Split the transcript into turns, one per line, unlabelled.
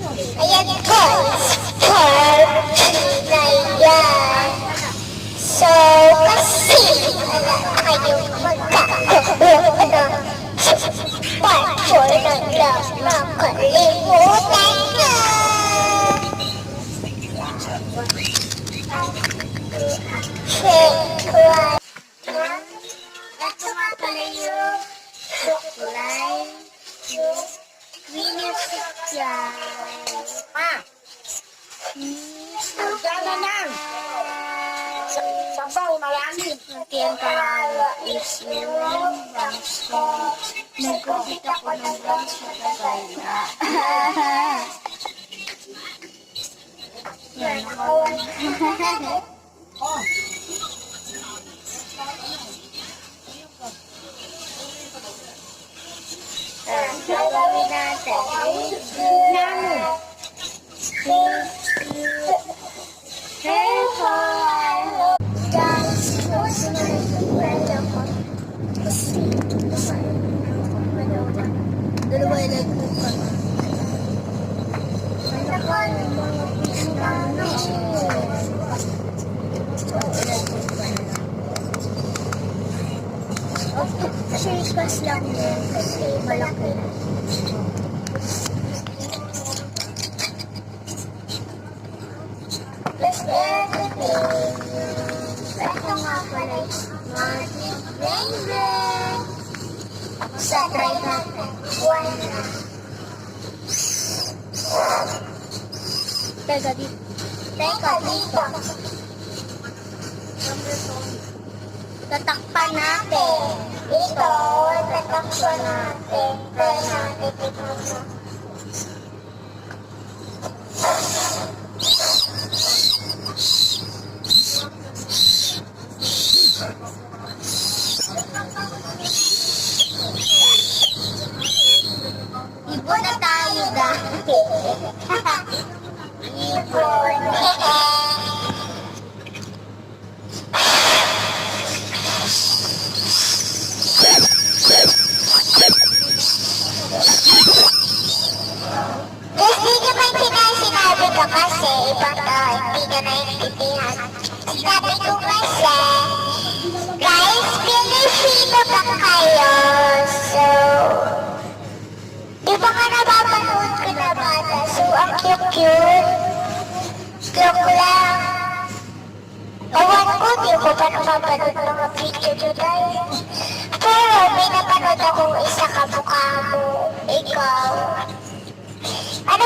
Ayan guys, part na yan. So, kasi wala kayong magkakaroon part 4 na lang makalimutan na. Check ito nga pala yung suklay, yung winifigyan.
Gana lang. Sabaw na langit.
Ang pangalan is yung banso. Nagkupit ako ng banso na kaya. Yan ako.
Oh.
Gagawin natin.
Namo.
Dalawa yung nagpupan. Ano ka yung mga piso namin? Shake lang yun kasi malaki. Let's everything. Ito nga pala yung magic rainbow. Sa try natin. One na. Teka dito. Teka dito. Tatakpan natin. Ito, tatakpan natin. Try natin. Ito na. Ibon na tayo dati. Ibon. Kasi naman sinabi ko kasi iba to, hindi ka naiintindihan. Sinabi ko kasi, guys, Pilipino ba kayo? So, di ba ka napapanood ko na bata? So, ang cute-cute. Joke lang. Ewan ko, di ko pa napapanood mga video nyo guys. Pero may napanood akong isa kamukha mo. Ikaw.